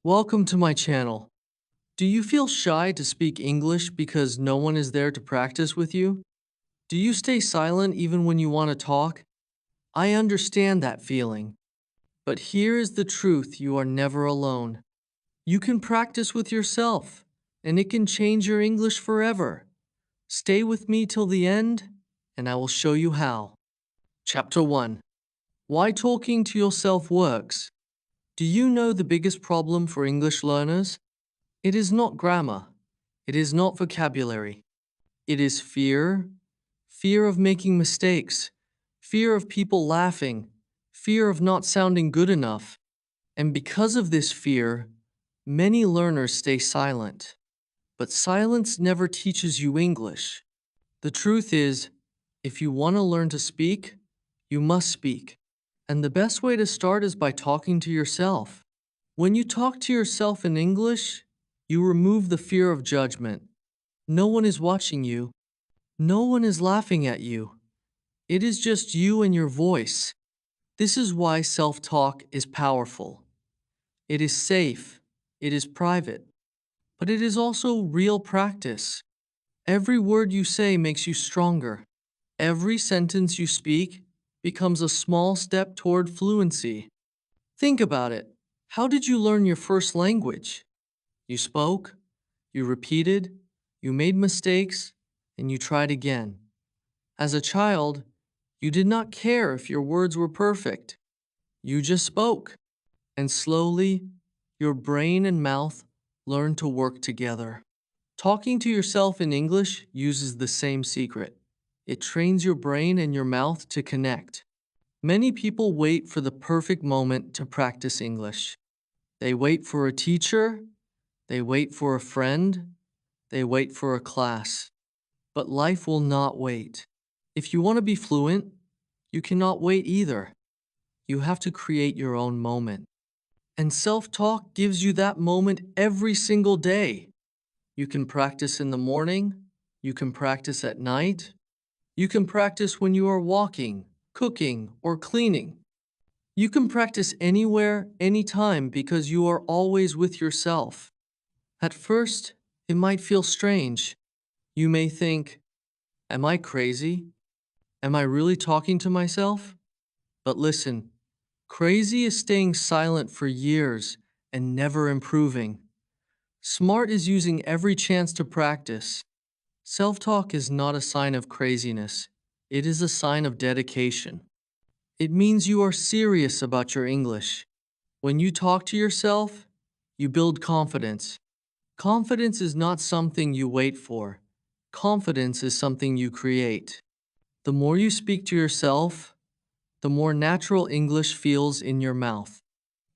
Welcome to my channel. Do you feel shy to speak English because no one is there to practice with you? Do you stay silent even when you want to talk? I understand that feeling. But here is the truth: you are never alone. You can practice with yourself, and it can change your English forever. Stay with me till the end, and I will show you how. Chapter 1. Why talking to yourself works. Do you know the biggest problem for English learners? It is not grammar. It is not vocabulary. It is fear. Fear of making mistakes. Fear of people laughing. Fear of not sounding good enough. And because of this fear, many learners stay silent. But silence never teaches you English. The truth is, if you want to learn to speak, you must speak. And the best way to start is by talking to yourself. When you talk to yourself in English, you remove the fear of judgment. No one is watching you. No one is laughing at you. It is just you and your voice. This is why self-talk is powerful. It is safe. It is private. But it is also real practice. Every word you say makes you stronger. Every sentence you speak becomes a small step toward fluency. Think about it. How did you learn your first language? You spoke, you repeated, you made mistakes, and you tried again. As a child, you did not care if your words were perfect. You just spoke. And slowly, your brain and mouth learned to work together. Talking to yourself in English uses the same secret. It trains your brain and your mouth to connect. Many people wait for the perfect moment to practice English. They wait for a teacher, they wait for a friend, they wait for a class. But life will not wait. If you want to be fluent, you cannot wait either. You have to create your own moment. And self-talk gives you that moment every single day. You can practice in the morning, you can practice at night, you can practice when you are walking, cooking, or cleaning. You can practice anywhere, anytime, because you are always with yourself. At first, it might feel strange. You may think, am I crazy? Am I really talking to myself? But listen, crazy is staying silent for years and never improving. Smart is using every chance to practice. Self-talk is not a sign of craziness. It is a sign of dedication. It means you are serious about your English. When you talk to yourself, you build confidence. Confidence is not something you wait for. Confidence is something you create. The more you speak to yourself, the more natural English feels in your mouth.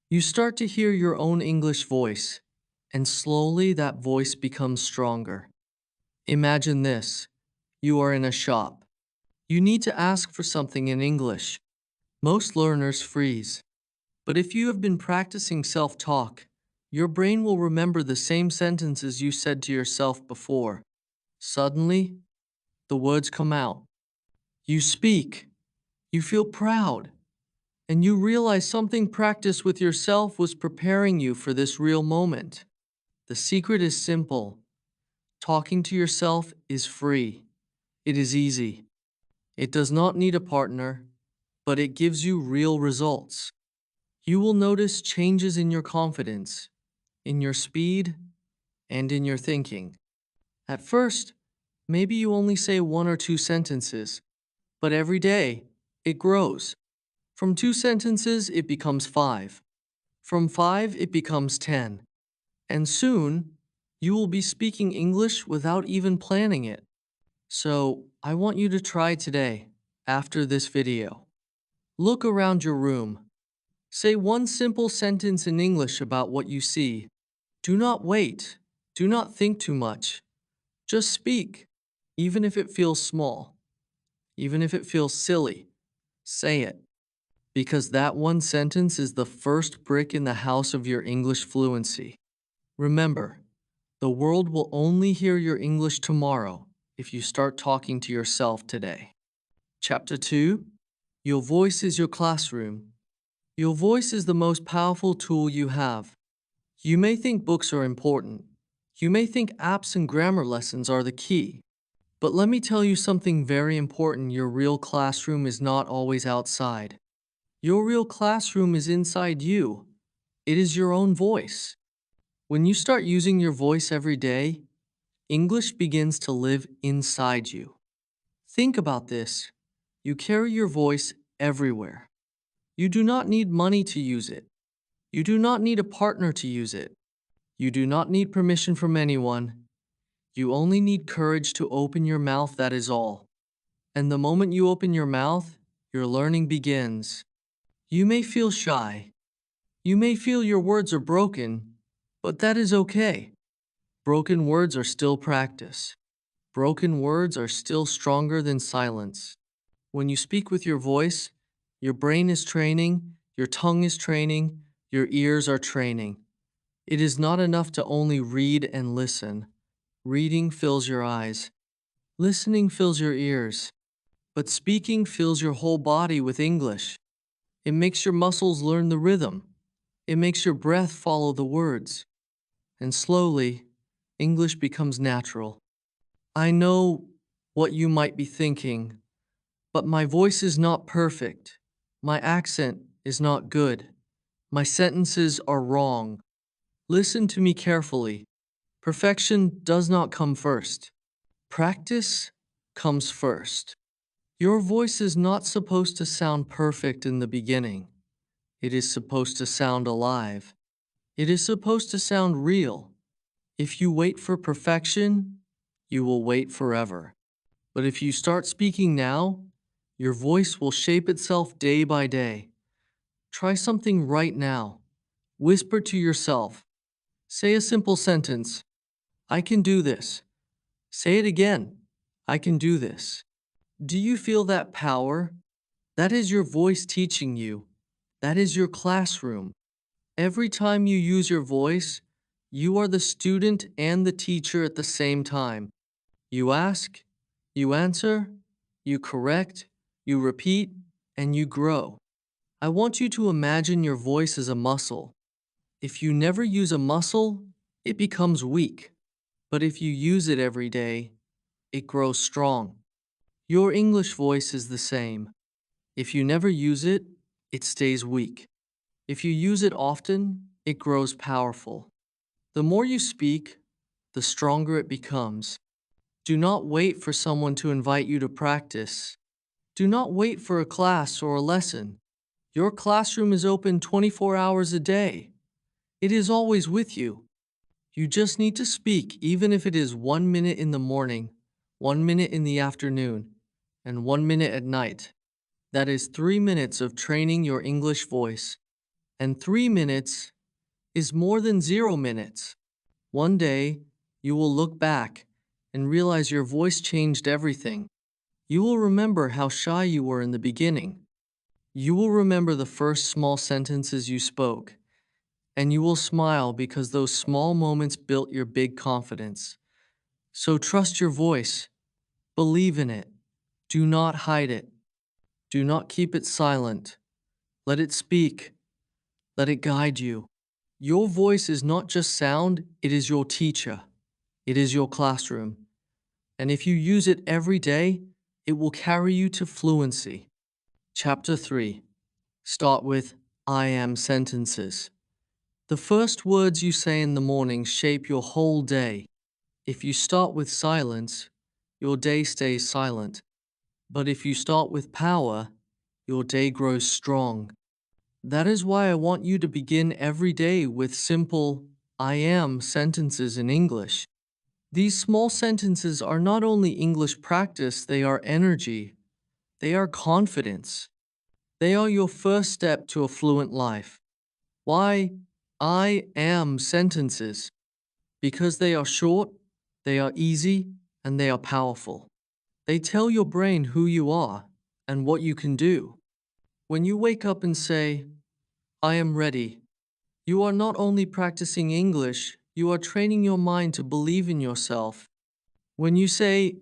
You start to hear your own English voice, and slowly that voice becomes stronger. Imagine this. You are in a shop. You need to ask for something in English. Most learners freeze. But if you have been practicing self-talk, your brain will remember the same sentences you said to yourself before. Suddenly, the words come out. You speak. You feel proud. And you realize something practiced with yourself was preparing you for this real moment. The secret is simple. Talking to yourself is free. It is easy. It does not need a partner, but it gives you real results. You will notice changes in your confidence, in your speed, and in your thinking. At first, maybe you only say 1 or 2 sentences, but every day, it grows. From 2 sentences, it becomes 5. From 5, it becomes 10. And soon, you will be speaking English without even planning it. So, I want you to try today, after this video. Look around your room. Say one simple sentence in English about what you see. Do not wait. Do not think too much. Just speak, even if it feels small, even if it feels silly. Say it, because that one sentence is the first brick in the house of your English fluency. Remember, the world will only hear your English tomorrow if you start talking to yourself today. Chapter 2. Your voice is your classroom. Your voice is the most powerful tool you have. You may think books are important. You may think apps and grammar lessons are the key. But let me tell you something very important. Your real classroom is not always outside. Your real classroom is inside you. It is your own voice. When you start using your voice every day, English begins to live inside you. Think about this. You carry your voice everywhere. You do not need money to use it. You do not need a partner to use it. You do not need permission from anyone. You only need courage to open your mouth, that is all. And the moment you open your mouth, your learning begins. You may feel shy. You may feel your words are broken, but that is okay. Broken words are still practice. Broken words are still stronger than silence. When you speak with your voice, your brain is training, your tongue is training, your ears are training. It is not enough to only read and listen. Reading fills your eyes. Listening fills your ears. But speaking fills your whole body with English. It makes your muscles learn the rhythm. It makes your breath follow the words. And slowly, English becomes natural. I know what you might be thinking, but my voice is not perfect. My accent is not good. My sentences are wrong. Listen to me carefully. Perfection does not come first. Practice comes first. Your voice is not supposed to sound perfect in the beginning. It is supposed to sound alive. It is supposed to sound real. If you wait for perfection, you will wait forever. But if you start speaking now, your voice will shape itself day by day. Try something right now. Whisper to yourself. Say a simple sentence. I can do this. Say it again. I can do this. Do you feel that power? That is your voice teaching you. That is your classroom. Every time you use your voice, you are the student and the teacher at the same time. You ask, you answer, you correct, you repeat, and you grow. I want you to imagine your voice as a muscle. If you never use a muscle, it becomes weak. But if you use it every day, it grows strong. Your English voice is the same. If you never use it, it stays weak. If you use it often, it grows powerful. The more you speak, the stronger it becomes. Do not wait for someone to invite you to practice. Do not wait for a class or a lesson. Your classroom is open 24 hours a day. It is always with you. You just need to speak, even if it is 1 minute in the morning, 1 minute in the afternoon, and 1 minute at night. That is 3 minutes of training your English voice. And 3 minutes is more than 0 minutes. One day, you will look back and realize your voice changed everything. You will remember how shy you were in the beginning. You will remember the first small sentences you spoke, and you will smile because those small moments built your big confidence. So trust your voice. Believe in it. Do not hide it. Do not keep it silent. Let it speak. Let it guide you. Your voice is not just sound, it is your teacher. It is your classroom. And if you use it every day, it will carry you to fluency. Chapter 3. Start with I am sentences. The first words you say in the morning shape your whole day. If you start with silence, your day stays silent. But if you start with power, your day grows strong. That is why I want you to begin every day with simple I am sentences in English. These small sentences are not only English practice, they are energy. They are confidence. They are your first step to a fluent life. Why I am sentences? Because they are short, they are easy, and they are powerful. They tell your brain who you are and what you can do. When you wake up and say, I am ready, you are not only practicing English, you are training your mind to believe in yourself. When you say,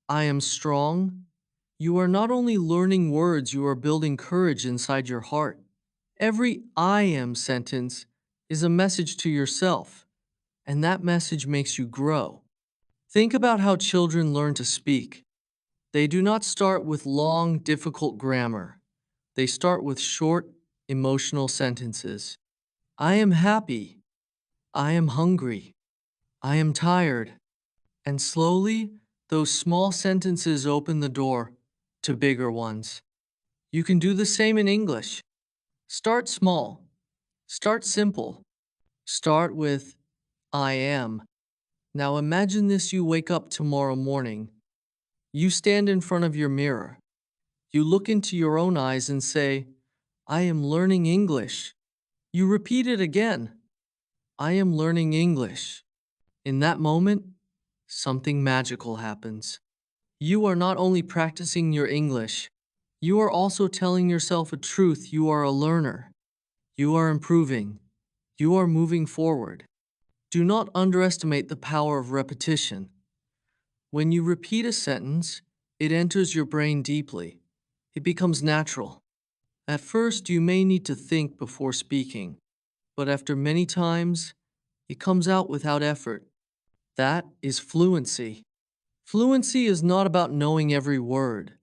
I am strong, you are not only learning words, you are building courage inside your heart. Every I am sentence is a message to yourself, and that message makes you grow. Think about how children learn to speak. They do not start with long, difficult grammar. They start with short, emotional sentences. I am happy. I am hungry. I am tired. And slowly, those small sentences open the door to bigger ones. You can do the same in English. Start small. Start simple. Start with I am. Now imagine this: you wake up tomorrow morning. You stand in front of your mirror. You look into your own eyes and say, I am learning English. You repeat it again. I am learning English. In that moment, something magical happens. You are not only practicing your English, you are also telling yourself a truth: you are a learner. You are improving. You are moving forward. Do not underestimate the power of repetition. When you repeat a sentence, it enters your brain deeply. It becomes natural. At first, you may need to think before speaking, but after many times, it comes out without effort. That is fluency. Fluency is not about knowing every word.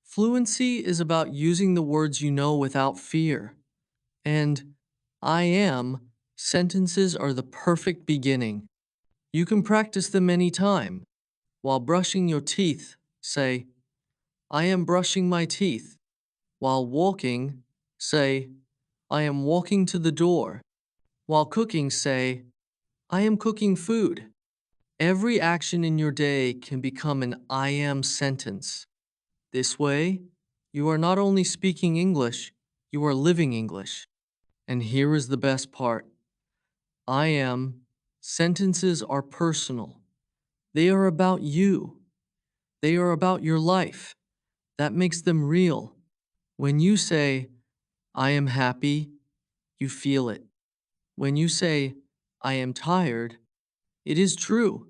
Fluency is about using the words you know without fear. And I am sentences are the perfect beginning. You can practice them anytime. While brushing your teeth, say, I am brushing my teeth. While walking, say, I am walking to the door. While cooking, say, I am cooking food. Every action in your day can become an I am sentence. This way, you are not only speaking English, you are living English. And here is the best part. I am sentences are personal. They are about you. They are about your life. That makes them real. When you say, I am happy, you feel it. When you say, I am tired, it is true.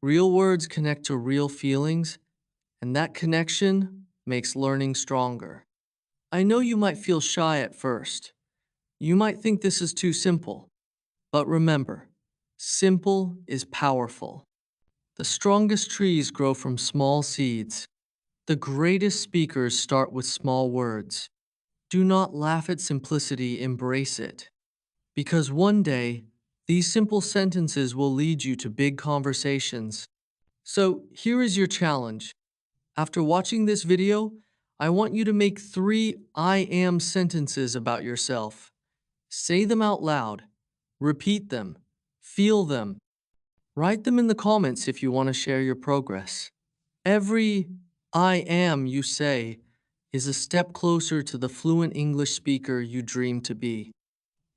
Real words connect to real feelings, and that connection makes learning stronger. I know you might feel shy at first. You might think this is too simple. But remember, simple is powerful. The strongest trees grow from small seeds. The greatest speakers start with small words. Do not laugh at simplicity, embrace it. Because one day, these simple sentences will lead you to big conversations. So here is your challenge. After watching this video, I want you to make 3 I am sentences about yourself. Say them out loud. Repeat them. Feel them. Write them in the comments if you want to share your progress. Every I am you say is a step closer to the fluent English speaker you dream to be.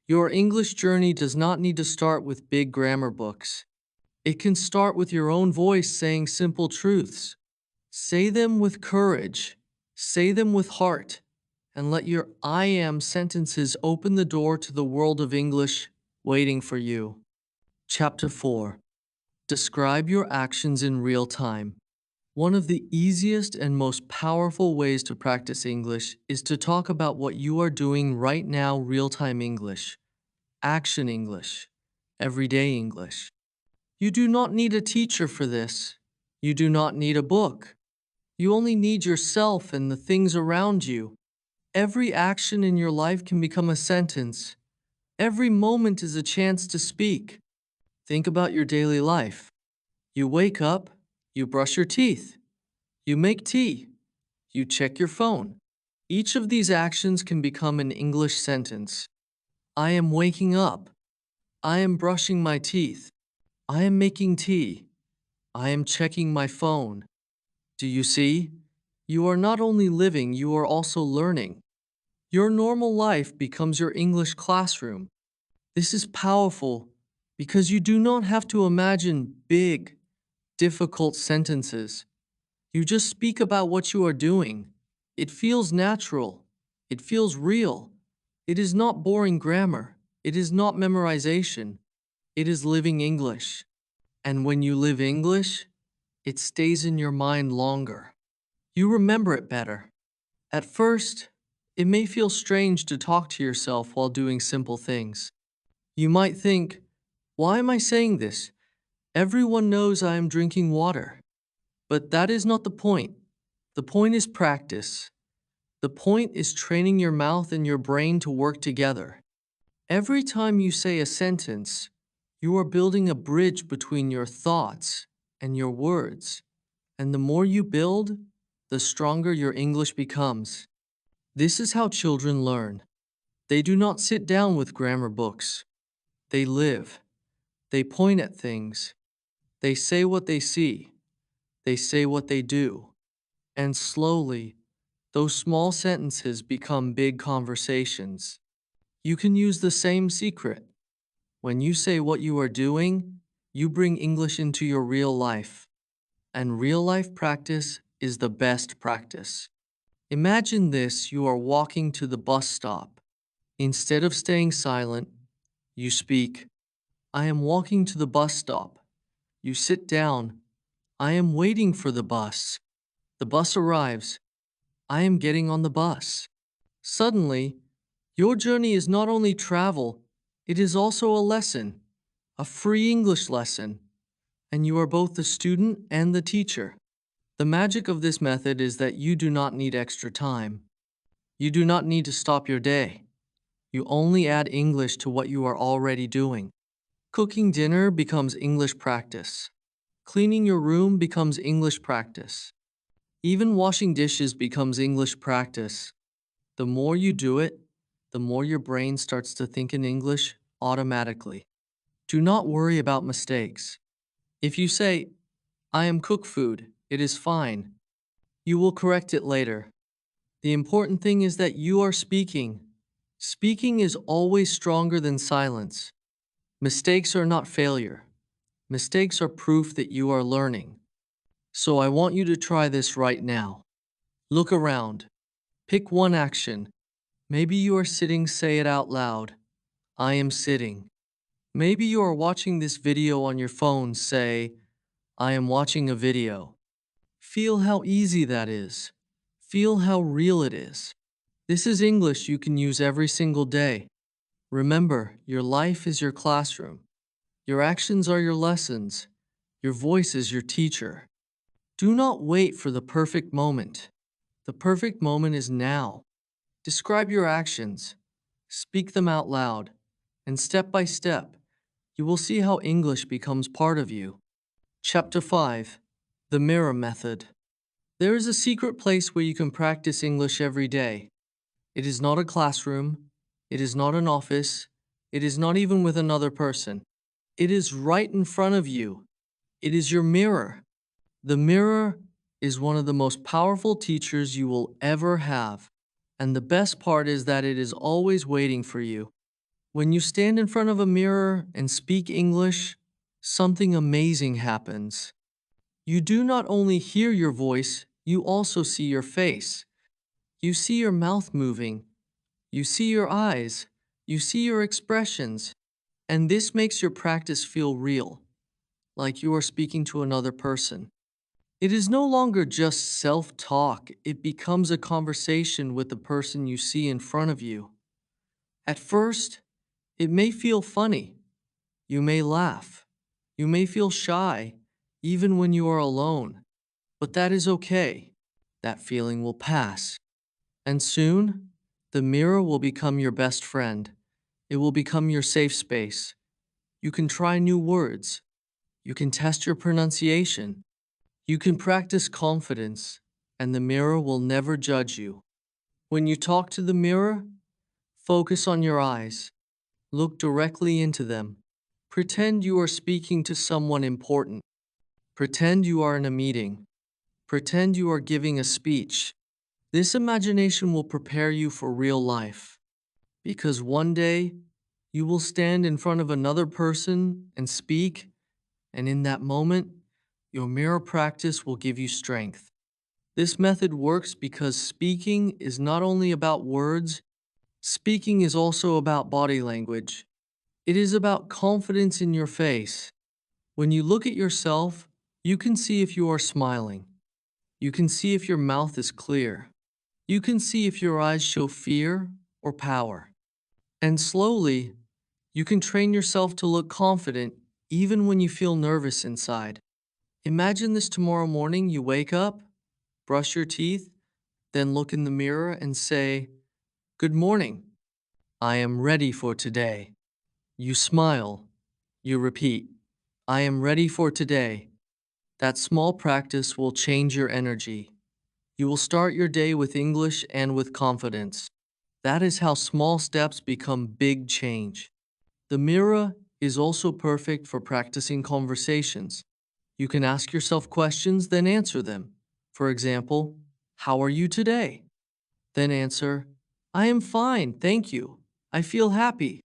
Your English journey does not need to start with big grammar books. It can start with your own voice saying simple truths. Say them with courage. Say them with heart. And let your I am sentences open the door to the world of English waiting for you. Chapter 4. Describe your actions in real time. One of the easiest and most powerful ways to practice English is to talk about what you are doing right now: real-time English, action English, everyday English. You do not need a teacher for this. You do not need a book. You only need yourself and the things around you. Every action in your life can become a sentence. Every moment is a chance to speak. Think about your daily life. You wake up, you brush your teeth, you make tea, you check your phone. Each of these actions can become an English sentence. I am waking up. I am brushing my teeth. I am making tea. I am checking my phone. Do you see? You are not only living, you are also learning. Your normal life becomes your English classroom. This is powerful because you do not have to imagine big, difficult sentences. You just speak about what you are doing. It feels natural. It feels real. It is not boring grammar. It is not memorization. It is living English. And when you live English, it stays in your mind longer. You remember it better. At first, it may feel strange to talk to yourself while doing simple things. You might think, why am I saying this? Everyone knows I am drinking water. But that is not the point. The point is practice. The point is training your mouth and your brain to work together. Every time you say a sentence, you are building a bridge between your thoughts and your words. And the more you build, the stronger your English becomes. This is how children learn. They do not sit down with grammar books. They live. They point at things. They say what they see. They say what they do. And slowly, those small sentences become big conversations. You can use the same secret. When you say what you are doing, you bring English into your real life. And real life practice is the best practice. Imagine this: you are walking to the bus stop. Instead of staying silent, you speak, I am walking to the bus stop. You sit down, I am waiting for the bus. The bus arrives, I am getting on the bus. Suddenly, your journey is not only travel, it is also a lesson, a free English lesson, and you are both the student and the teacher. The magic of this method is that you do not need extra time. You do not need to stop your day. You only add English to what you are already doing. Cooking dinner becomes English practice. Cleaning your room becomes English practice. Even washing dishes becomes English practice. The more you do it, the more your brain starts to think in English automatically. Do not worry about mistakes. If you say, I am cook food, it is fine. You will correct it later. The important thing is that you are speaking. Speaking is always stronger than silence. Mistakes are not failure. Mistakes are proof that you are learning. So I want you to try this right now. Look around. Pick one action. Maybe you are sitting, say it out loud. I am sitting. Maybe you are watching this video on your phone, say, I am watching a video. Feel how easy that is. Feel how real it is. This is English you can use every single day. Remember, your life is your classroom. Your actions are your lessons. Your voice is your teacher. Do not wait for the perfect moment. The perfect moment is now. Describe your actions. Speak them out loud. And step by step, you will see how English becomes part of you. Chapter 5. The Mirror Method. There is a secret place where you can practice English every day. It is not a classroom. It is not an office. It is not even with another person. It is right in front of you. It is your mirror. The mirror is one of the most powerful teachers you will ever have. And the best part is that it is always waiting for you. When you stand in front of a mirror and speak English, something amazing happens. You do not only hear your voice, you also see your face. You see your mouth moving. You see your eyes. You see your expressions. And this makes your practice feel real, like you are speaking to another person. It is no longer just self-talk, it becomes a conversation with the person you see in front of you. At first, it may feel funny. You may laugh. You may feel shy, even when you are alone. But that is okay. That feeling will pass. And soon, the mirror will become your best friend. It will become your safe space. You can try new words. You can test your pronunciation. You can practice confidence, and the mirror will never judge you. When you talk to the mirror, focus on your eyes. Look directly into them. Pretend you are speaking to someone important. Pretend you are in a meeting. Pretend you are giving a speech. This imagination will prepare you for real life, because one day you will stand in front of another person and speak, and in that moment, your mirror practice will give you strength. This method works because speaking is not only about words, speaking is also about body language. It is about confidence in your face. When you look at yourself, you can see if you are smiling. You can see if your mouth is clear. You can see if your eyes show fear or power. And slowly, You can train yourself to look confident even when you feel nervous inside. Imagine this: tomorrow morning you wake up, brush your teeth, then look in the mirror and say, "Good morning. I am ready for today." You smile. You repeat, "I am ready for today." That small practice will change your energy. You will start your day with English and with confidence. That is how small steps become big change. The mirror is also perfect for practicing conversations. You can ask yourself questions, then answer them. For example, "How are you today?" Then answer, "I am fine, thank you. I feel happy."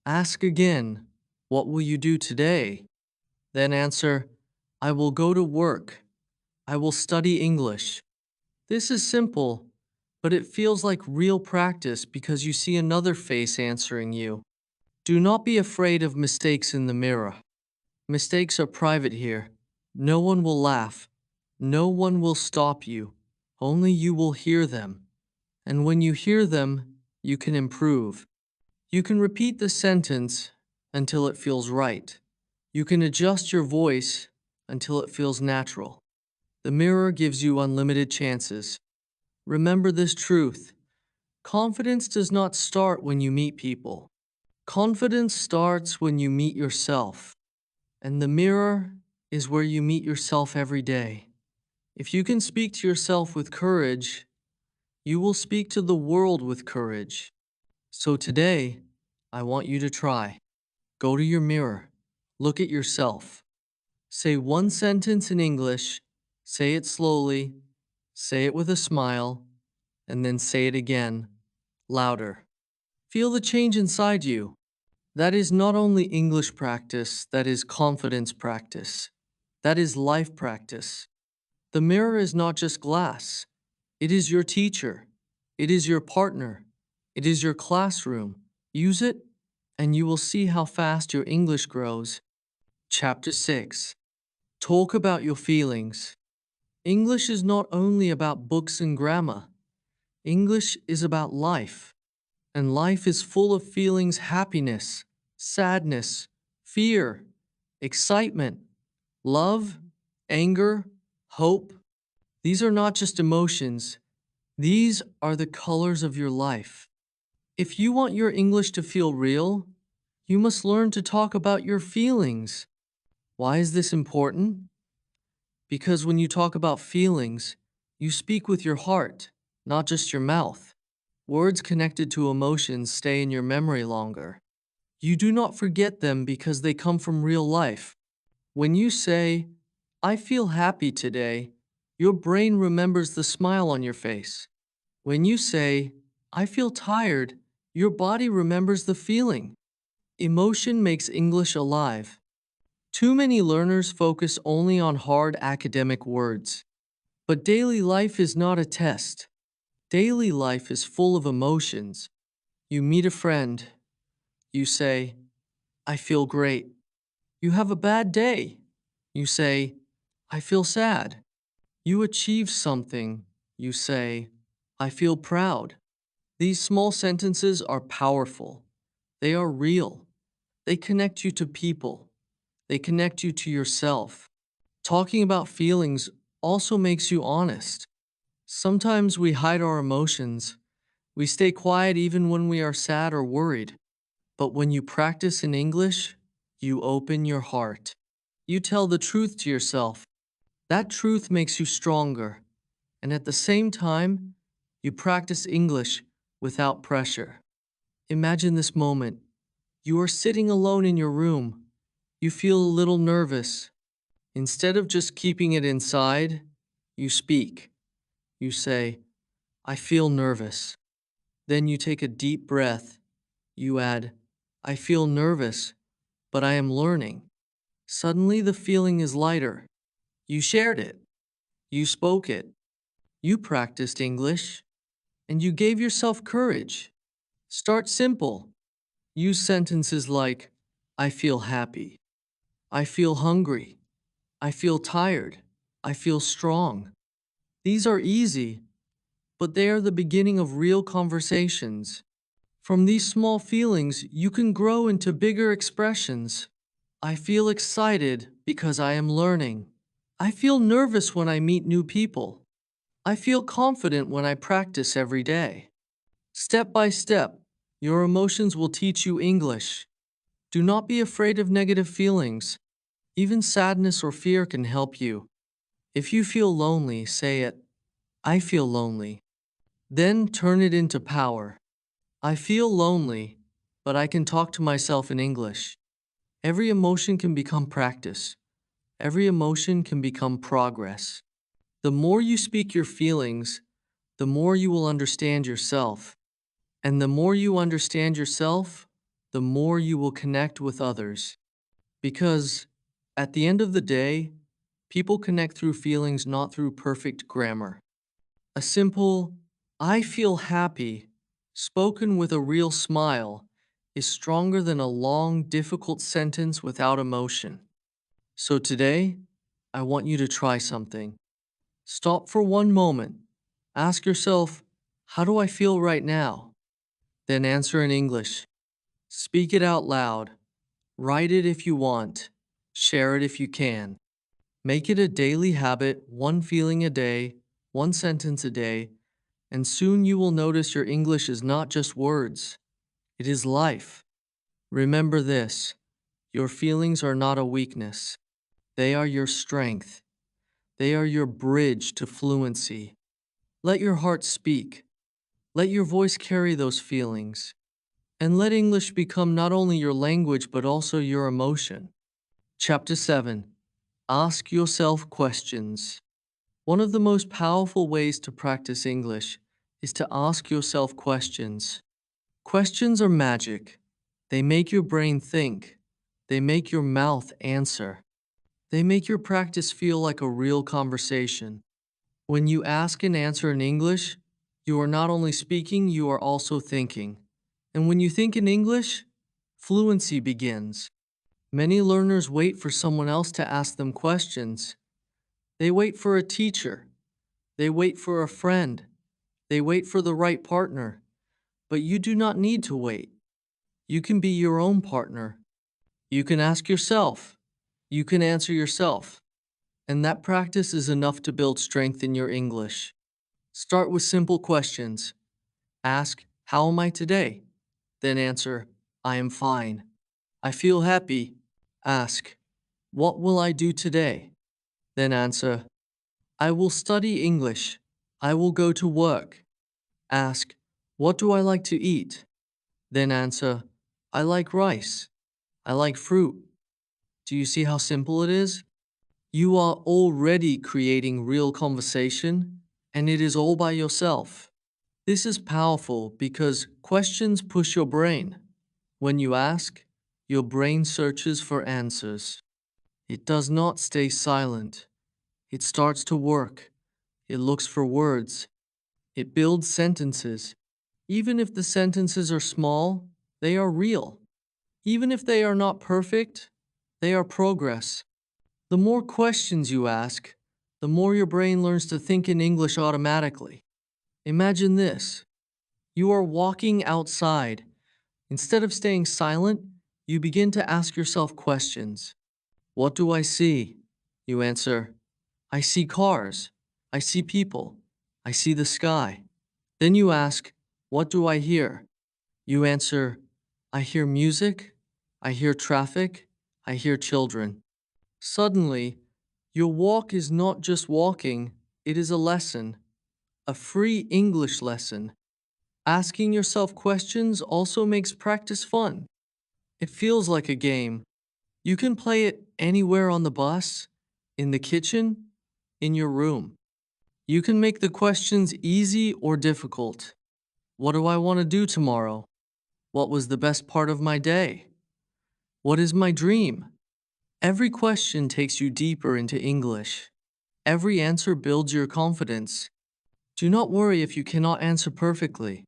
Ask again, "What will you do today?" Then answer, "I will go to work. I will study English." This is simple, but it feels like real practice because you see another face answering you. Do not be afraid of mistakes in the mirror. Mistakes are private here. No one will laugh. No one will stop you. Only you will hear them. And when you hear them, you can improve. You can repeat the sentence until it feels right. You can adjust your voice until it feels natural. The mirror gives you unlimited chances. Remember this truth: confidence does not start when you meet people. Confidence starts when you meet yourself. And the mirror is where you meet yourself every day. If you can speak to yourself with courage, you will speak to the world with courage. So today, I want you to try. Go to your mirror. Look at yourself. Say one sentence in English. Say it slowly. Say it with a smile. And then say it again, louder. Feel the change inside you. That is not only English practice, that is confidence practice. That is life practice. The mirror is not just glass. It is your teacher. It is your partner. It is your classroom. Use it, and you will see how fast your English grows. Chapter 6. Talk about your feelings. English is not only about books and grammar. English is about life. And life is full of feelings: happiness, sadness, fear, excitement, love, anger, hope. These are not just emotions, these are the colors of your life. If you want your English to feel real, you must learn to talk about your feelings. Why is this important? Because when you talk about feelings, you speak with your heart, not just your mouth. Words connected to emotions stay in your memory longer. You do not forget them because they come from real life. When you say, "I feel happy today," your brain remembers the smile on your face. When you say, "I feel tired," your body remembers the feeling. Emotion makes English alive. Too many learners focus only on hard academic words. But daily life is not a test. Daily life is full of emotions. You meet a friend. You say, "I feel great." You have a bad day. You say, "I feel sad." You achieve something. You say, "I feel proud." These small sentences are powerful. They are real. They connect you to people. They connect you to yourself. Talking about feelings also makes you honest. Sometimes we hide our emotions. We stay quiet even when we are sad or worried. But when you practice in English, you open your heart. You tell the truth to yourself. That truth makes you stronger. And at the same time, you practice English without pressure. Imagine this moment. You are sitting alone in your room. You feel a little nervous. Instead of just keeping it inside, you speak. You say, "I feel nervous." Then you take a deep breath. You add, "I feel nervous, but I am learning." Suddenly the feeling is lighter. You shared it. You spoke it. You practiced English. And you gave yourself courage. Start simple. Use sentences like, "I feel happy." "I feel hungry." "I feel tired." "I feel strong." These are easy, but they are the beginning of real conversations. From these small feelings, you can grow into bigger expressions. I feel excited because I am learning. I feel nervous when I meet new people. I feel confident when I practice every day. Step by step, your emotions will teach you English. Do not be afraid of negative feelings. Even sadness or fear can help you. If you feel lonely, say it, I feel lonely. Then turn it into power. I feel lonely, but I can talk to myself in English. Every emotion can become practice. Every emotion can become progress. The more you speak your feelings, the more you will understand yourself. And the more you understand yourself, the more you will connect with others. Because at the end of the day, people connect through feelings, not through perfect grammar. A simple, I feel happy, spoken with a real smile, is stronger than a long, difficult sentence without emotion. So today, I want you to try something. Stop for one moment. Ask yourself, how do I feel right now? Then answer in English. Speak it out loud. Write it if you want. Share it if you can. Make it a daily habit, one feeling a day, one sentence a day, and soon you will notice your English is not just words, it is life. Remember this, your feelings are not a weakness. They are your strength. They are your bridge to fluency. Let your heart speak. Let your voice carry those feelings. And let English become not only your language but also your emotion. Chapter 7. Ask yourself questions. One of the most powerful ways to practice English is to ask yourself questions. Questions are magic. They make your brain think. They make your mouth answer. They make your practice feel like a real conversation. When you ask and answer in English, you are not only speaking, you are also thinking. And when you think in English, fluency begins. Many learners wait for someone else to ask them questions. They wait for a teacher. They wait for a friend. They wait for the right partner. But you do not need to wait. You can be your own partner. You can ask yourself. You can answer yourself. And that practice is enough to build strength in your English. Start with simple questions. Ask, how am I today? Then answer, I am fine. I feel happy. Ask, what will I do today? Then answer, I will study English. I will go to work. Ask, what do I like to eat? Then answer, I like rice. I like fruit. Do you see how simple it is? You are already creating real conversation, and it is all by yourself. This is powerful because questions push your brain. When you ask, your brain searches for answers. It does not stay silent. It starts to work. It looks for words. It builds sentences. Even if the sentences are small, they are real. Even if they are not perfect, they are progress. The more questions you ask, the more your brain learns to think in English automatically. Imagine this. You are walking outside. Instead of staying silent, you begin to ask yourself questions. What do I see? You answer, I see cars. I see people. I see the sky. Then you ask, what do I hear? You answer, I hear music. I hear traffic. I hear children. Suddenly, your walk is not just walking, it is a lesson, a free English lesson. Asking yourself questions also makes practice fun. It feels like a game. You can play it anywhere on the bus, in the kitchen, in your room. You can make the questions easy or difficult. What do I want to do tomorrow? What was the best part of my day? What is my dream? Every question takes you deeper into English. Every answer builds your confidence. Do not worry if you cannot answer perfectly.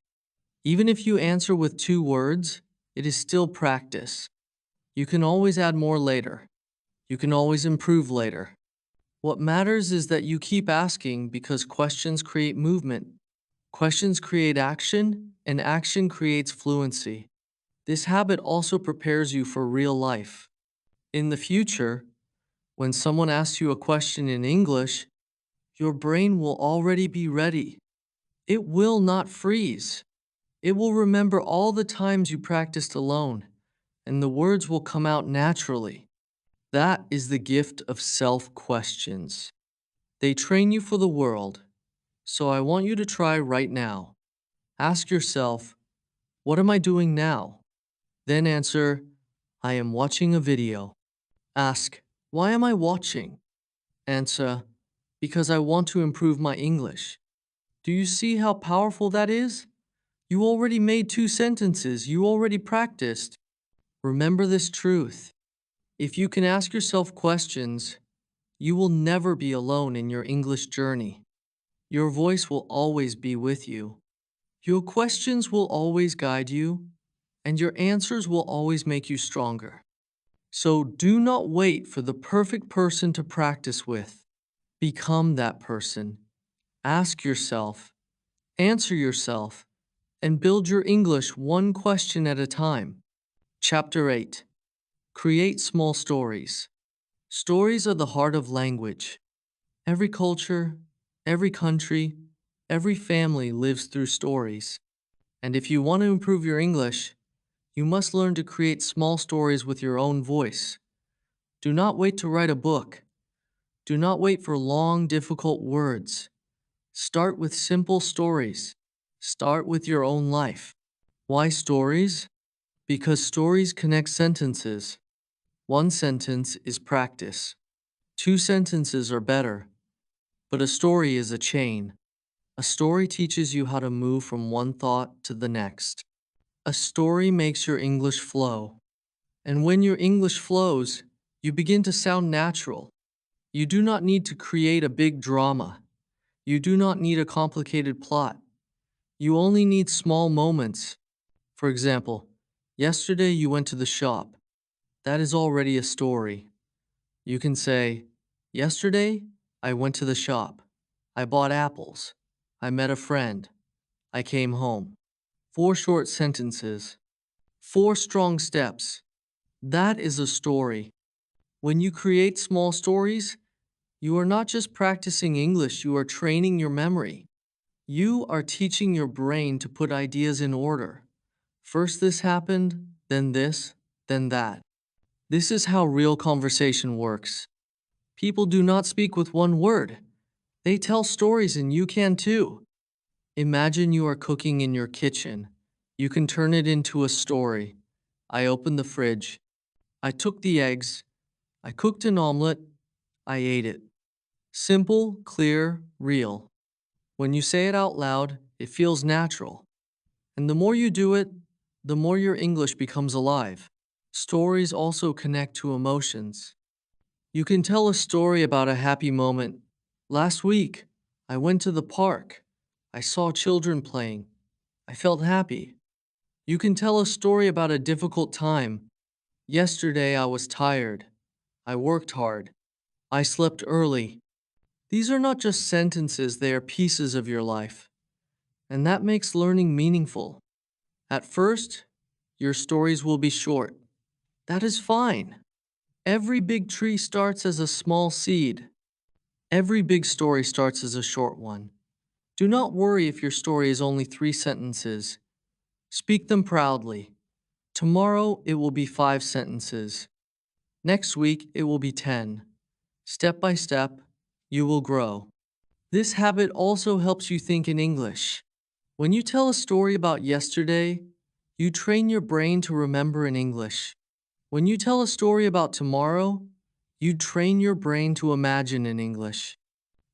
Even if you answer with 2 words, it is still practice. You can always add more later. You can always improve later. What matters is that you keep asking because questions create movement. Questions create action, and action creates fluency. This habit also prepares you for real life. In the future, when someone asks you a question in English, your brain will already be ready. It will not freeze. It will remember all the times you practiced alone, and the words will come out naturally. That is the gift of self-questions. They train you for the world, so I want you to try right now. Ask yourself, what am I doing now? Then answer, I am watching a video. Ask, why am I watching? Answer, because I want to improve my English. Do you see how powerful that is? You already made 2 sentences. You already practiced. Remember this truth. If you can ask yourself questions, you will never be alone in your English journey. Your voice will always be with you. Your questions will always guide you, and your answers will always make you stronger. So do not wait for the perfect person to practice with. Become that person. Ask yourself, answer yourself, and build your English one question at a time. Chapter 8. Create small stories. Stories are the heart of language. Every culture, every country, every family lives through stories. And if you want to improve your English, you must learn to create small stories with your own voice. Do not wait to write a book. Do not wait for long, difficult words. Start with simple stories. Start with your own life. Why stories? Because stories connect sentences. 1 sentence is practice. 2 sentences are better. But a story is a chain. A story teaches you how to move from one thought to the next. A story makes your English flow. And when your English flows, you begin to sound natural. You do not need to create a big drama. You do not need a complicated plot. You only need small moments. For example, yesterday you went to the shop. That is already a story. You can say, yesterday I went to the shop. I bought apples. I met a friend. I came home. 4 short sentences. 4 strong steps. That is a story. When you create small stories, you are not just practicing English, you are training your memory. You are teaching your brain to put ideas in order. First this happened, then this, then that. This is how real conversation works. People do not speak with one word. They tell stories and you can too. Imagine you are cooking in your kitchen. You can turn it into a story. I opened the fridge. I took the eggs. I cooked an omelet. I ate it. Simple, clear, real. When you say it out loud, it feels natural. And the more you do it, the more your English becomes alive. Stories also connect to emotions. You can tell a story about a happy moment. Last week, I went to the park. I saw children playing. I felt happy. You can tell a story about a difficult time. Yesterday, I was tired. I worked hard. I slept early. These are not just sentences, they are pieces of your life. And that makes learning meaningful. At first, your stories will be short. That is fine. Every big tree starts as a small seed. Every big story starts as a short one. Do not worry if your story is only 3 sentences. Speak them proudly. Tomorrow it will be 5 sentences. Next week it will be 10. Step by step, you will grow. This habit also helps you think in English. When you tell a story about yesterday, you train your brain to remember in English. When you tell a story about tomorrow, you train your brain to imagine in English.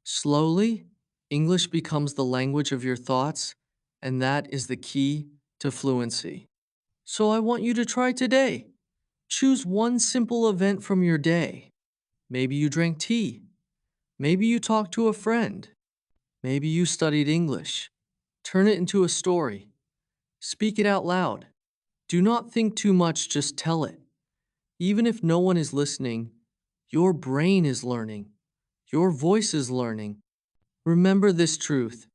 Slowly, English becomes the language of your thoughts, and that is the key to fluency. So I want you to try today. Choose one simple event from your day. Maybe you drank tea. Maybe you talked to a friend. Maybe you studied English. Turn it into a story. Speak it out loud. Do not think too much, just tell it. Even if no one is listening, your brain is learning. Your voice is learning. Remember this truth.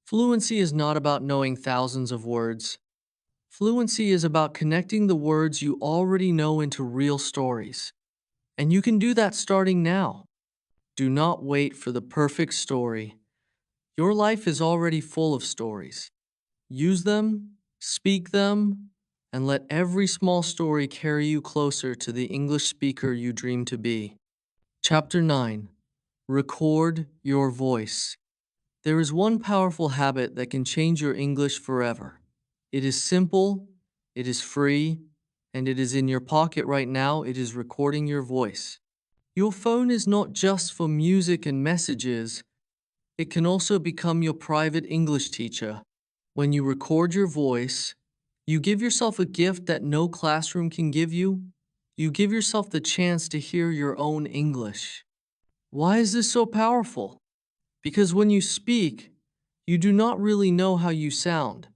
Fluency is not about knowing thousands of words. Fluency is about connecting the words you already know into real stories. And you can do that starting now. Do not wait for the perfect story. Your life is already full of stories. Use them, speak them, and let every small story carry you closer to the English speaker you dream to be. Chapter 9. Record your voice. There is one powerful habit that can change your English forever. It is simple, it is free, and it is in your pocket right now. It is recording your voice. Your phone is not just for music and messages, it can also become your private English teacher. When you record your voice, you give yourself a gift that no classroom can give you. You give yourself the chance to hear your own English. Why is this so powerful? Because when you speak, you do not really know how you sound.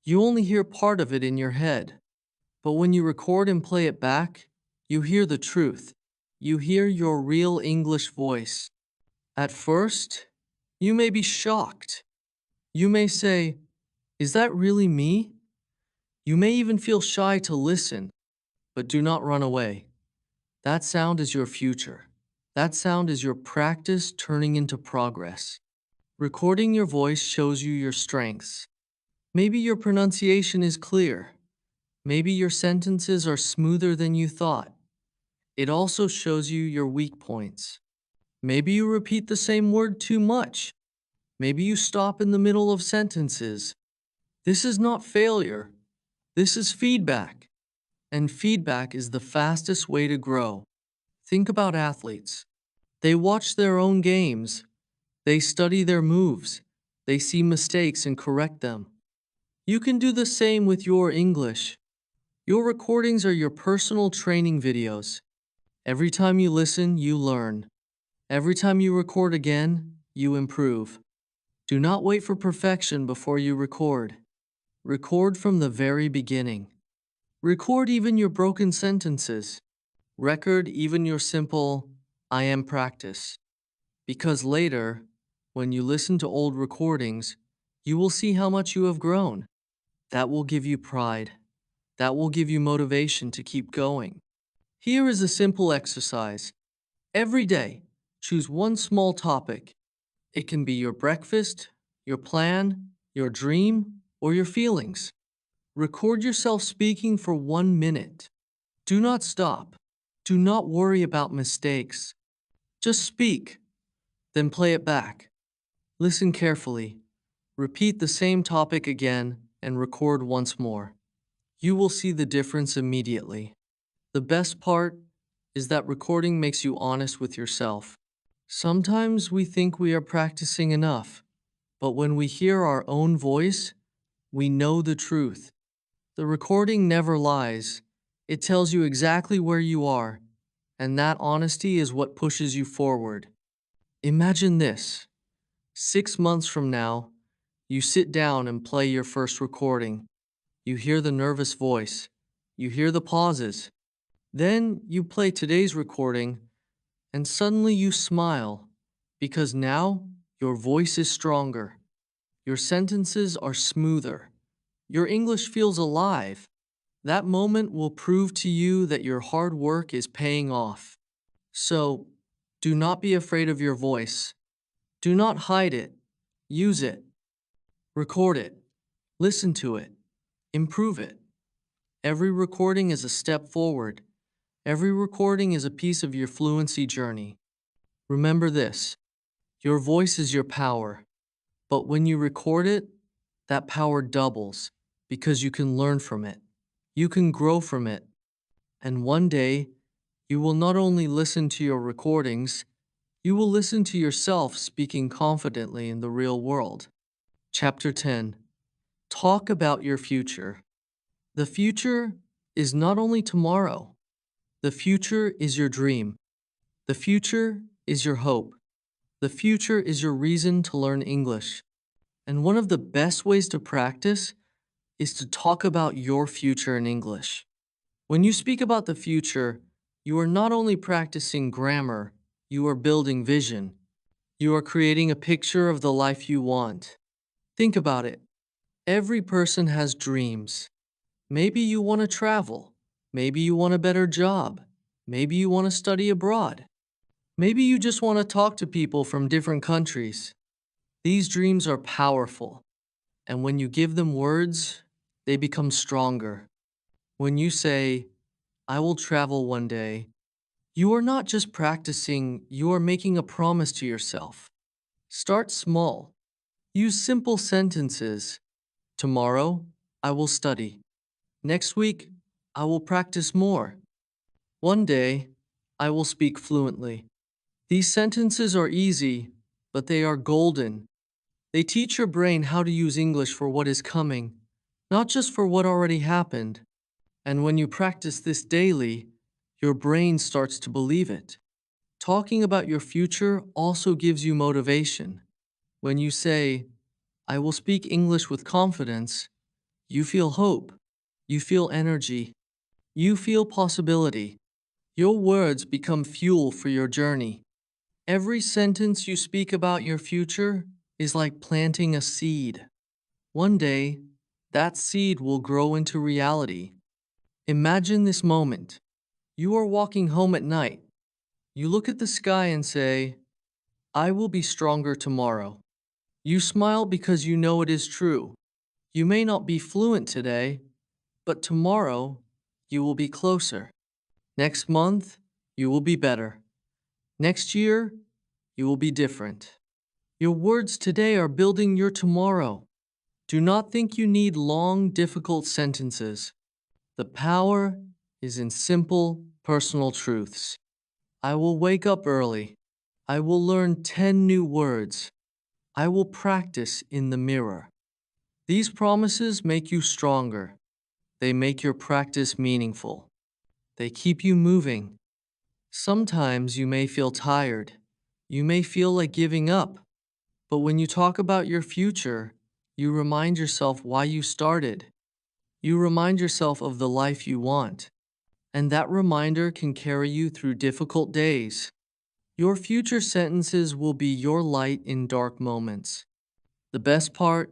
You only hear part of it in your head. But when you record and play it back, you hear the truth. You hear your real English voice. At first, you may be shocked. You may say, "Is that really me?" You may even feel shy to listen, but do not run away. That sound is your future. That sound is your practice turning into progress. Recording your voice shows you your strengths. Maybe your pronunciation is clear. Maybe your sentences are smoother than you thought. It also shows you your weak points. Maybe you repeat the same word too much. Maybe you stop in the middle of sentences. This is not failure. This is feedback. And feedback is the fastest way to grow. Think about athletes. They watch their own games. They study their moves. They see mistakes and correct them. You can do the same with your English. Your recordings are your personal training videos. Every time you listen, you learn. Every time you record again, you improve. Do not wait for perfection before you record. Record from the very beginning. Record even your broken sentences. Record even your simple, "I am" practice. Because later, when you listen to old recordings, you will see how much you have grown. That will give you pride. That will give you motivation to keep going. Here is a simple exercise. Every day, choose one small topic. It can be your breakfast, your plan, your dream, or your feelings. Record yourself speaking for 1 minute. Do not stop. Do not worry about mistakes. Just speak, then play it back. Listen carefully. Repeat the same topic again and record once more. You will see the difference immediately. The best part is that recording makes you honest with yourself. Sometimes we think we are practicing enough, but when we hear our own voice, we know the truth. The recording never lies. It tells you exactly where you are, and that honesty is what pushes you forward. Imagine this. 6 months from now, you sit down and play your first recording. You hear the nervous voice. You hear the pauses. Then you play today's recording, and suddenly you smile, because now your voice is stronger. Your sentences are smoother. Your English feels alive. That moment will prove to you that your hard work is paying off. So, do not be afraid of your voice. Do not hide it. Use it. Record it. Listen to it. Improve it. Every recording is a step forward. Every recording is a piece of your fluency journey. Remember this: your voice is your power. But when you record it, that power doubles because you can learn from it. You can grow from it. And one day, you will not only listen to your recordings, you will listen to yourself speaking confidently in the real world. Chapter 10. Talk about your future. The future is not only tomorrow. The future is your dream. The future is your hope. The future is your reason to learn English. And one of the best ways to practice is to talk about your future in English. When you speak about the future, you are not only practicing grammar, you are building vision. You are creating a picture of the life you want. Think about it. Every person has dreams. Maybe you want to travel. Maybe you want a better job. Maybe you want to study abroad. Maybe you just want to talk to people from different countries. These dreams are powerful, and when you give them words, they become stronger. When you say, I will travel one day, you are not just practicing, you are making a promise to yourself. Start small. Use simple sentences. Tomorrow, I will study. Next week, I will practice more. One day, I will speak fluently. These sentences are easy, but they are golden. They teach your brain how to use English for what is coming, not just for what already happened. And when you practice this daily, your brain starts to believe it. Talking about your future also gives you motivation. When you say, I will speak English with confidence, you feel hope, you feel energy, you feel possibility. Your words become fuel for your journey. Every sentence you speak about your future is like planting a seed. One day, that seed will grow into reality. Imagine this moment. You are walking home at night. You look at the sky and say, I will be stronger tomorrow. You smile because you know it is true. You may not be fluent today, but tomorrow you will be closer. Next month, you will be better. Next year, you will be different. Your words today are building your tomorrow. Do not think you need long, difficult sentences. The power is in simple, personal truths. I will wake up early. I will learn 10 new words. I will practice in the mirror. These promises make you stronger. They make your practice meaningful. They keep you moving. Sometimes you may feel tired. You may feel like giving up. But when you talk about your future, you remind yourself why you started. You remind yourself of the life you want. And that reminder can carry you through difficult days. Your future sentences will be your light in dark moments. The best part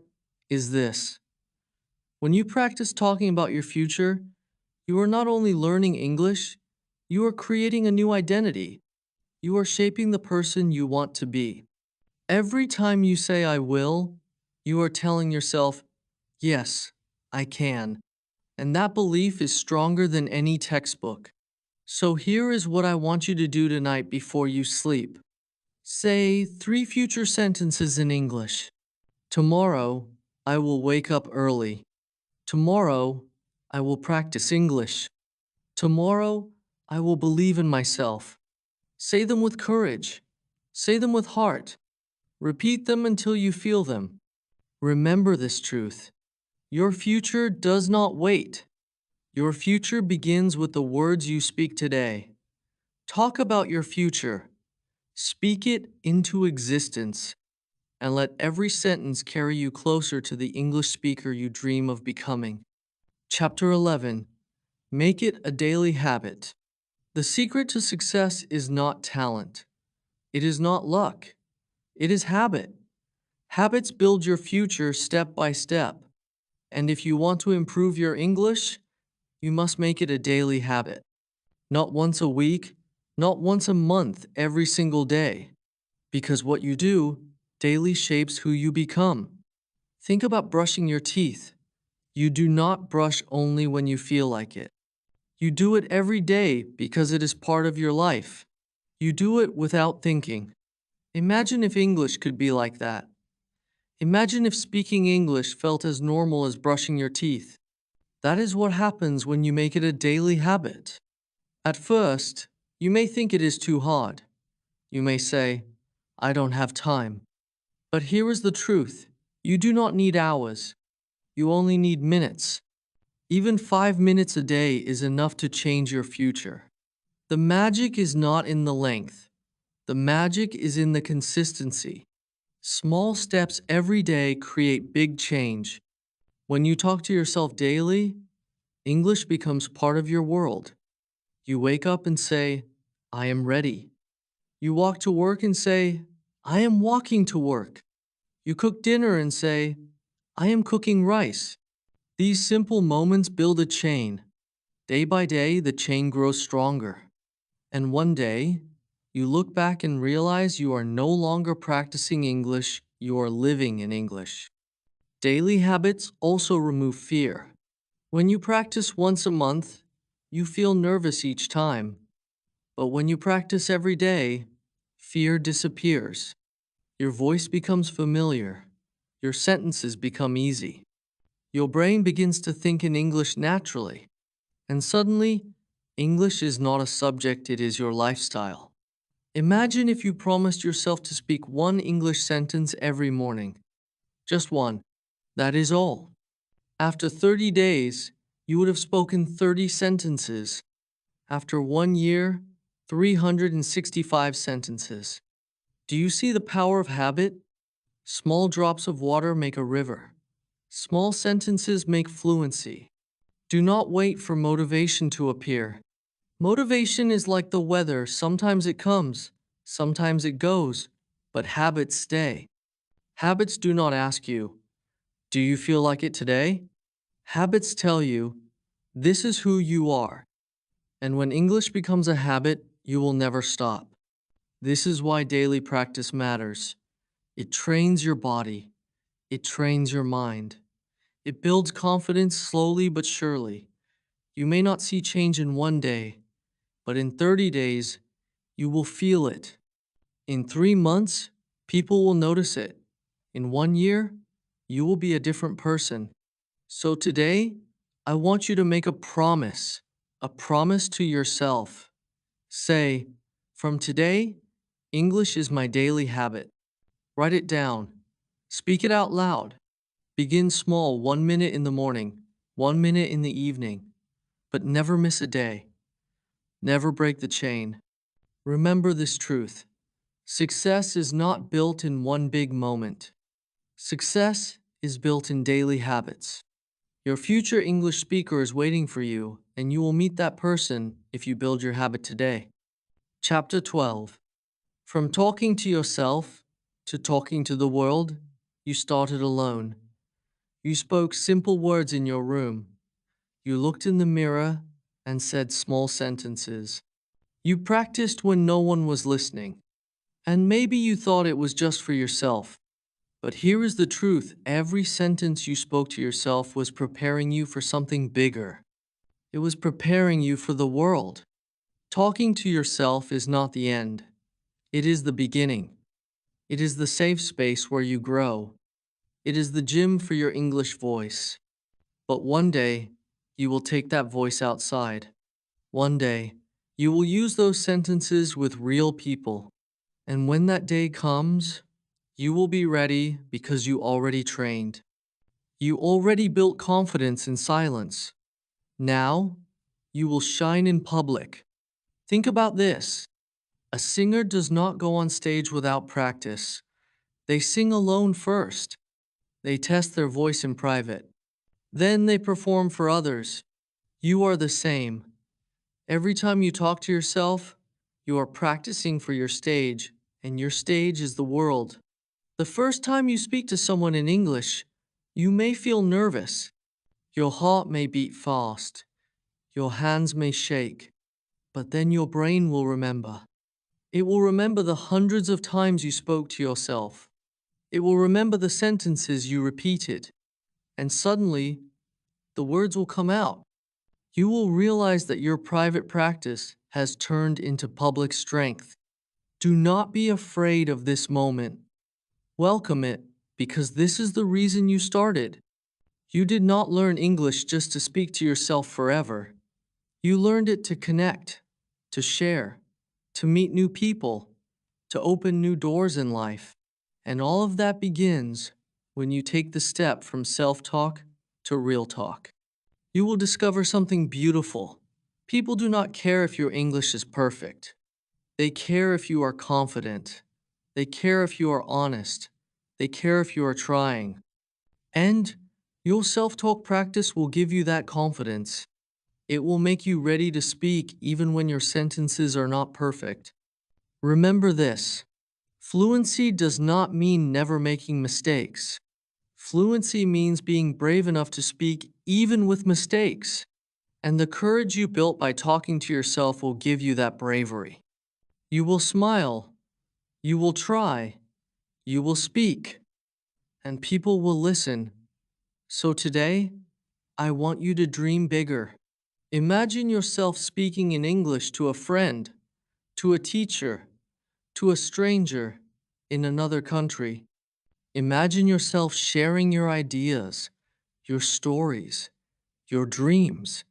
is this. When you practice talking about your future, you are not only learning English, you are creating a new identity. You are shaping the person you want to be. Every time you say I will, you are telling yourself, yes, I can. And that belief is stronger than any textbook. So here is what I want you to do tonight before you sleep. Say 3 future sentences in English. Tomorrow, I will wake up early. Tomorrow, I will practice English. Tomorrow, I will believe in myself. Say them with courage. Say them with heart. Repeat them until you feel them. Remember this truth. Your future does not wait. Your future begins with the words you speak today. Talk about your future. Speak it into existence. And let every sentence carry you closer to the English speaker you dream of becoming. Chapter 11. Make it a daily habit. The secret to success is not talent. It is not luck. It is habit. Habits build your future step by step. And if you want to improve your English, you must make it a daily habit. Not once a week, not once a month, every single day. Because what you do daily shapes who you become. Think about brushing your teeth. You do not brush only when you feel like it. You do it every day because it is part of your life. You do it without thinking. Imagine if English could be like that. Imagine if speaking English felt as normal as brushing your teeth. That is what happens when you make it a daily habit. At first, you may think it is too hard. You may say, I don't have time. But here is the truth. You do not need hours. You only need minutes. Even 5 minutes a day is enough to change your future. The magic is not in the length. The magic is in the consistency. Small steps every day create big change. When you talk to yourself daily, English becomes part of your world. You wake up and say, I am ready. You walk to work and say, I am walking to work. You cook dinner and say, I am cooking rice. These simple moments build a chain. Day by day, the chain grows stronger. And one day, you look back and realize you are no longer practicing English, you are living in English. Daily habits also remove fear. When you practice once a month, you feel nervous each time. But when you practice every day, fear disappears. Your voice becomes familiar. Your sentences become easy. Your brain begins to think in English naturally. And suddenly, English is not a subject, it is your lifestyle. Imagine if you promised yourself to speak one English sentence every morning. Just one. That is all. After 30 days, you would have spoken 30 sentences. After 1 year, 365 sentences. Do you see the power of habit? Small drops of water make a river. Small sentences make fluency. Do not wait for motivation to appear. Motivation is like the weather, sometimes it comes, sometimes it goes, but habits stay. Habits do not ask you, do you feel like it today? Habits tell you, this is who you are. And when English becomes a habit, you will never stop. This is why daily practice matters. It trains your body. It trains your mind. It builds confidence slowly but surely. You may not see change in one day, but in 30 days, you will feel it. In 3 months, people will notice it. In 1 year, you will be a different person. So today, I want you to make a promise to yourself. Say, from today, English is my daily habit. Write it down. Speak it out loud. Begin small, 1 minute in the morning, 1 minute in the evening, but never miss a day. Never break the chain. Remember this truth. Success is not built in one big moment. Success is built in daily habits. Your future English speaker is waiting for you, and you will meet that person if you build your habit today. Chapter 12. From talking to yourself to talking to the world, you started alone. You spoke simple words in your room. You looked in the mirror and said small sentences. You practiced when no one was listening. And maybe you thought it was just for yourself. But here is the truth. Every sentence you spoke to yourself was preparing you for something bigger. It was preparing you for the world. Talking to yourself is not the end. It is the beginning. It is the safe space where you grow. It is the gym for your English voice. But one day, you will take that voice outside. One day, you will use those sentences with real people. And when that day comes, you will be ready because you already trained. You already built confidence in silence. Now, you will shine in public. Think about this. A singer does not go on stage without practice. They sing alone first. They test their voice in private. Then they perform for others. You are the same. Every time you talk to yourself, you are practicing for your stage, and your stage is the world. The first time you speak to someone in English, you may feel nervous. Your heart may beat fast. Your hands may shake. But then your brain will remember. It will remember the hundreds of times you spoke to yourself. It will remember the sentences you repeated. And suddenly, the words will come out. You will realize that your private practice has turned into public strength. Do not be afraid of this moment. Welcome it, because this is the reason you started. You did not learn English just to speak to yourself forever. You learned it to connect, to share, to meet new people, to open new doors in life. And all of that begins when you take the step from self-talk to real talk. You will discover something beautiful. People do not care if your English is perfect. They care if you are confident. They care if you are honest. They care if you are trying. And your self-talk practice will give you that confidence. It will make you ready to speak even when your sentences are not perfect. Remember this. Fluency does not mean never making mistakes. Fluency means being brave enough to speak even with mistakes. And the courage you built by talking to yourself will give you that bravery. You will smile, you will try, you will speak, and people will listen. So today, I want you to dream bigger. Imagine yourself speaking in English to a friend, to a teacher, to a stranger in another country. Imagine yourself sharing your ideas, your stories, your dreams.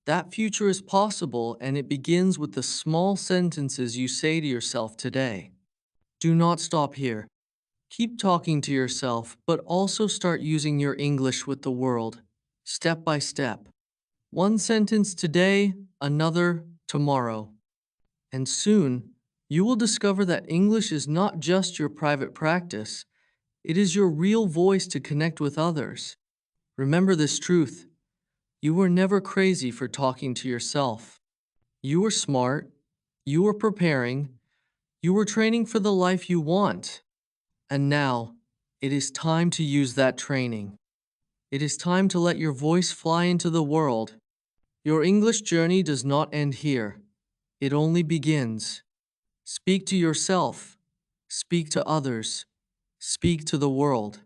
That future is possible, and it begins with the small sentences you say to yourself today. Do not stop here. Keep talking to yourself, but also start using your English with the world, step by step. One sentence today, another tomorrow. And soon, you will discover that English is not just your private practice, it is your real voice to connect with others. Remember this truth: you were never crazy for talking to yourself. You were smart, you were preparing, you were training for the life you want. And now, it is time to use that training. It is time to let your voice fly into the world. Your English journey does not end here. It only begins. Speak to yourself. Speak to others. Speak to the world.